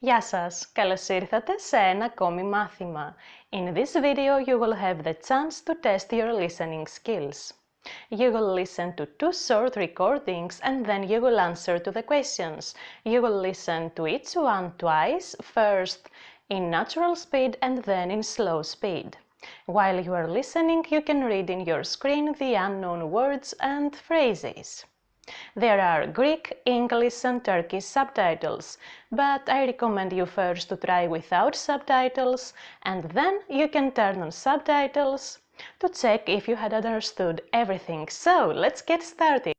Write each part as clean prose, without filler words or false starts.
Γεια σας! Καλώς ήρθατε σε ένα ακόμη μάθημα. In this video, you will have the chance to test your listening skills. You will listen to 2 short recordings and then you will answer to the questions. You will listen to each one twice, first in natural speed and then in slow speed. While you are listening, you can read in your screen the unknown words and phrases. There are Greek, English and Turkish subtitles, but I recommend you first to try without subtitles and then you can turn on subtitles to check if you had understood everything. So, let's get started.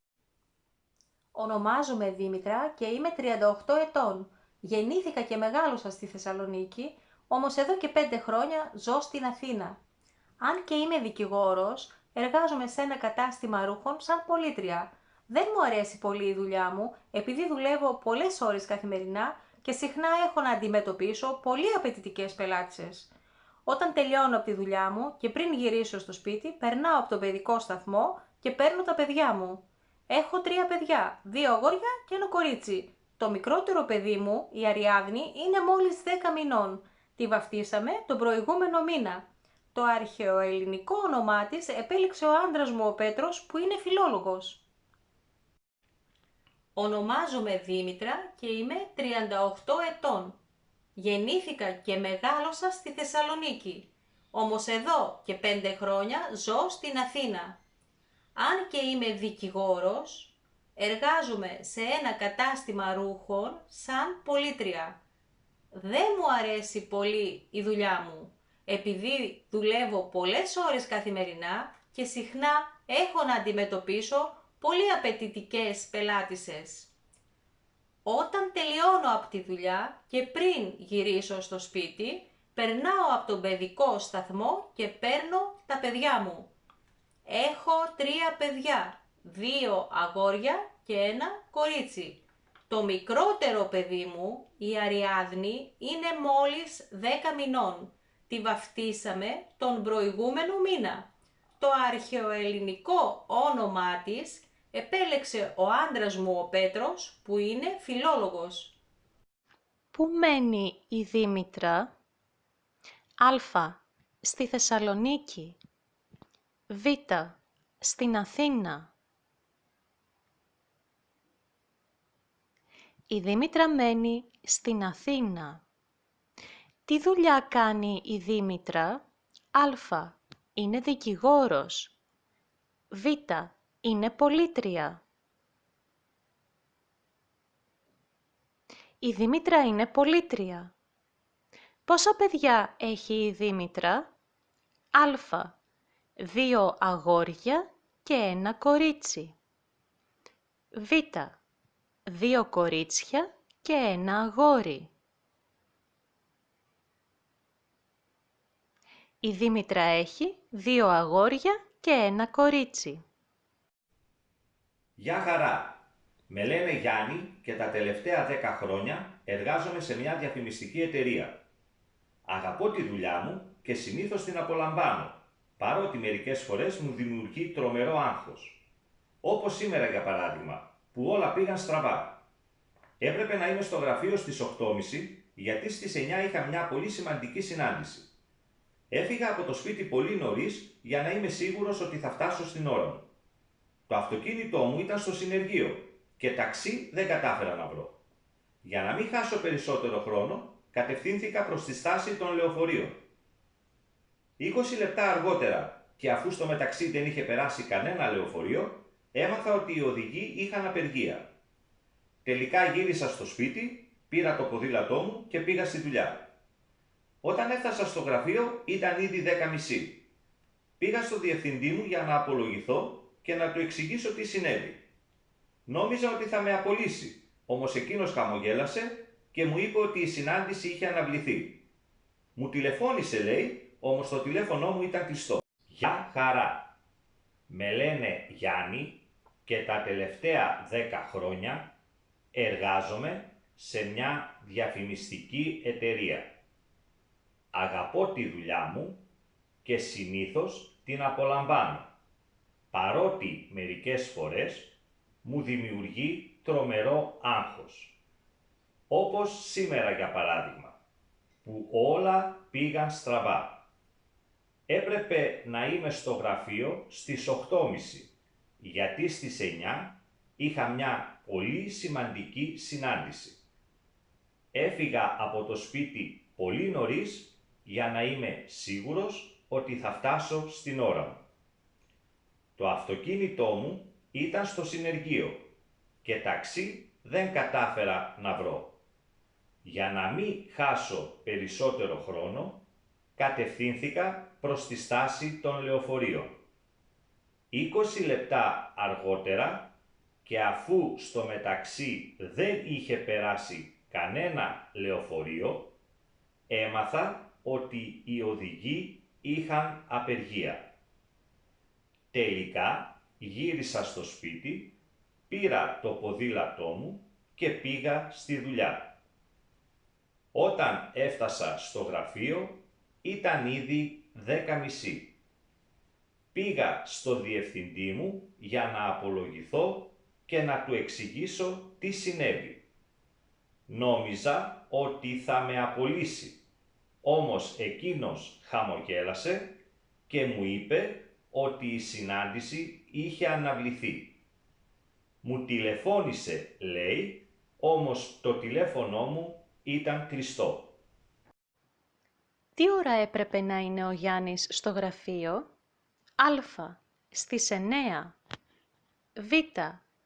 Ονομάζομαι Δήμητρα και είμαι 38 ετών. Γεννήθηκα και μεγάλωσα στη Θεσσαλονίκη, όμως εδώ και 5 χρόνια ζω στην Αθήνα. Αν και είμαι δικηγόρος, εργάζομαι σε ένα κατάστημα ρούχων σαν πολίτρια. Δεν μου αρέσει πολύ η δουλειά μου, επειδή δουλεύω πολλές ώρες καθημερινά και συχνά έχω να αντιμετωπίσω πολύ απαιτητικές πελάτησες. Όταν τελειώνω από τη δουλειά μου και πριν γυρίσω στο σπίτι, περνάω από τον παιδικό σταθμό και παίρνω τα παιδιά μου. Έχω 3 παιδιά, 2 αγόρια και ένα κορίτσι. Το μικρότερο παιδί μου, η Αριάδνη, είναι μόλις 10 μηνών. Τη βαφτίσαμε τον προηγούμενο μήνα. Το αρχαιοελληνικό όνομά της επέλεξε ο άντρας μου ο Πέτρος, που είναι φιλόλογος. Ονομάζομαι Δήμητρα και είμαι 38 ετών. Γεννήθηκα και μεγάλωσα στη Θεσσαλονίκη, όμως εδώ και 5 χρόνια ζω στην Αθήνα. Αν και είμαι δικηγόρος, εργάζομαι σε ένα κατάστημα ρούχων σαν πολίτρια. Δεν μου αρέσει πολύ η δουλειά μου, επειδή δουλεύω πολλές ώρες καθημερινά και συχνά έχω να αντιμετωπίσω πολύ απαιτητικές πελάτησες. Όταν τελειώνω από τη δουλειά και πριν γυρίσω στο σπίτι, περνάω από τον παιδικό σταθμό και παίρνω τα παιδιά μου. Έχω 3 παιδιά, 2 αγόρια και ένα κορίτσι. Το μικρότερο παιδί μου, η Αριάδνη, είναι μόλις 10 μηνών. Τη βαφτίσαμε τον προηγούμενο μήνα. Το αρχαιοελληνικό όνομά της επέλεξε ο άντρας μου ο Πέτρος, που είναι φιλόλογος. Πού μένει η Δήμητρα? Α. Στη Θεσσαλονίκη. Β. Στην Αθήνα. Η Δήμητρα μένει στην Αθήνα. Τι δουλειά κάνει η Δήμητρα? Α. Είναι δικηγόρος. Β. Είναι πολίτρια. Η Δήμητρα είναι πολίτρια. Πόσα παιδιά έχει η Δήμητρα? Α. 2 αγόρια και ένα κορίτσι. Β. 2 κορίτσια και ένα αγόρι. Η Δήμητρα έχει 2 αγόρια και ένα κορίτσι. Γεια χαρά! Με λένε Γιάννη και τα τελευταία 10 χρόνια εργάζομαι σε μια διαφημιστική εταιρεία. Αγαπώ τη δουλειά μου και συνήθως την απολαμβάνω, παρότι μερικές φορές μου δημιουργεί τρομερό άγχος. Όπως σήμερα για παράδειγμα, που όλα πήγαν στραβά. Έπρεπε να είμαι στο γραφείο στις 8.30 γιατί στις 9 είχα μια πολύ σημαντική συνάντηση. Έφυγα από το σπίτι πολύ νωρίς για να είμαι σίγουρος ότι θα φτάσω στην ώρα μου. Το αυτοκίνητό μου ήταν στο συνεργείο και ταξί δεν κατάφερα να βρω. Για να μην χάσω περισσότερο χρόνο, κατευθύνθηκα προς τη στάση των λεωφορείων. 20 λεπτά αργότερα, και αφού στο μεταξύ δεν είχε περάσει κανένα λεωφορείο, έμαθα ότι οι οδηγοί είχαν απεργία. Τελικά γύρισα στο σπίτι, πήρα το ποδήλατό μου και πήγα στη δουλειά. Όταν έφτασα στο γραφείο ήταν ήδη 10.30. Πήγα στο διευθυντή μου για να απολογηθώ και να του εξηγήσω τι συνέβη. Νόμιζα ότι θα με απολύσει, όμως εκείνος χαμογέλασε και μου είπε ότι η συνάντηση είχε αναβληθεί. Μου τηλεφώνησε, λέει, όμως το τηλέφωνό μου ήταν κλειστό. Γεια χαρά! Με λένε Γιάννη και τα τελευταία 10 χρόνια εργάζομαι σε μια διαφημιστική εταιρεία. Αγαπώ τη δουλειά μου και συνήθως την απολαμβάνω, παρότι μερικές φορές μου δημιουργεί τρομερό άγχος. όπως σήμερα για παράδειγμα, που όλα πήγαν στραβά. Έπρεπε να είμαι στο γραφείο στις 8.30, γιατί στις 9 είχα μια πολύ σημαντική συνάντηση. Έφυγα από το σπίτι πολύ νωρίς για να είμαι σίγουρος ότι θα φτάσω στην ώρα μου. Το αυτοκίνητό μου ήταν στο συνεργείο και ταξί δεν κατάφερα να βρω. Για να μην χάσω περισσότερο χρόνο, κατευθύνθηκα προς τη στάση των λεωφορείων. 20 λεπτά αργότερα και αφού στο μεταξύ δεν είχε περάσει κανένα λεωφορείο, έμαθα ότι οι οδηγοί είχαν απεργία. Τελικά γύρισα στο σπίτι, πήρα το ποδήλατό μου και πήγα στη δουλειά. Όταν έφτασα στο γραφείο ήταν ήδη 10.30. Πήγα στο διευθυντή μου για να απολογηθώ και να του εξηγήσω τι συνέβη. Νόμιζα ότι θα με απολύσει, όμως εκείνος χαμογέλασε και μου είπε ότι η συνάντηση είχε αναβληθεί. Μου τηλεφώνησε, λέει, όμως το τηλέφωνό μου ήταν κλειστό. Τι ώρα έπρεπε να είναι ο Γιάννης στο γραφείο? Α. Στις 9. Β.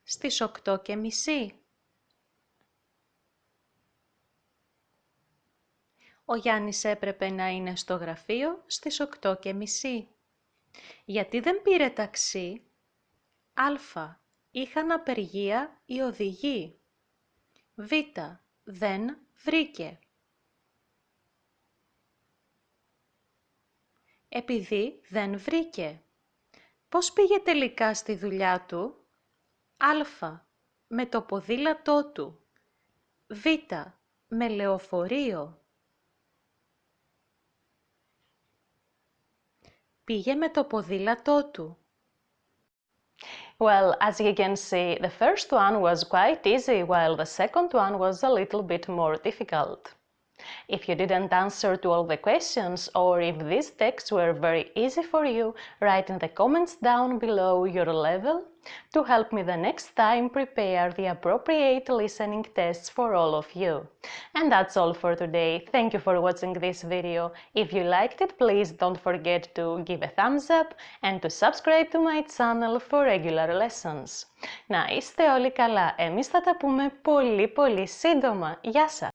Στις 8.30. Ο Γιάννης έπρεπε να είναι στο γραφείο στις 8.30. Γιατί δεν πήρε ταξί? Α. Είχαν απεργία οι οδηγοί. Β. Δεν βρήκε. Επειδή δεν βρήκε. Πώς πήγε τελικά στη δουλειά του? Α. Με το ποδήλατό του. Β. Με λεωφορείο. Πήγε με το ποδήλατό του. Well, as you can see, the first one was quite easy, while the second one was a little bit more difficult. If you didn't answer to all the questions, or if these texts were very easy for you, write in the comments down below your level to help me the next time prepare the appropriate listening tests for all of you. And that's all for today. Thank you for watching this video. If you liked it, please don't forget to give a thumbs up and to subscribe to my channel for regular lessons. Να είστε όλοι καλά. Εμείς θα τα πούμε πολύ σύντομα. Γεια σας!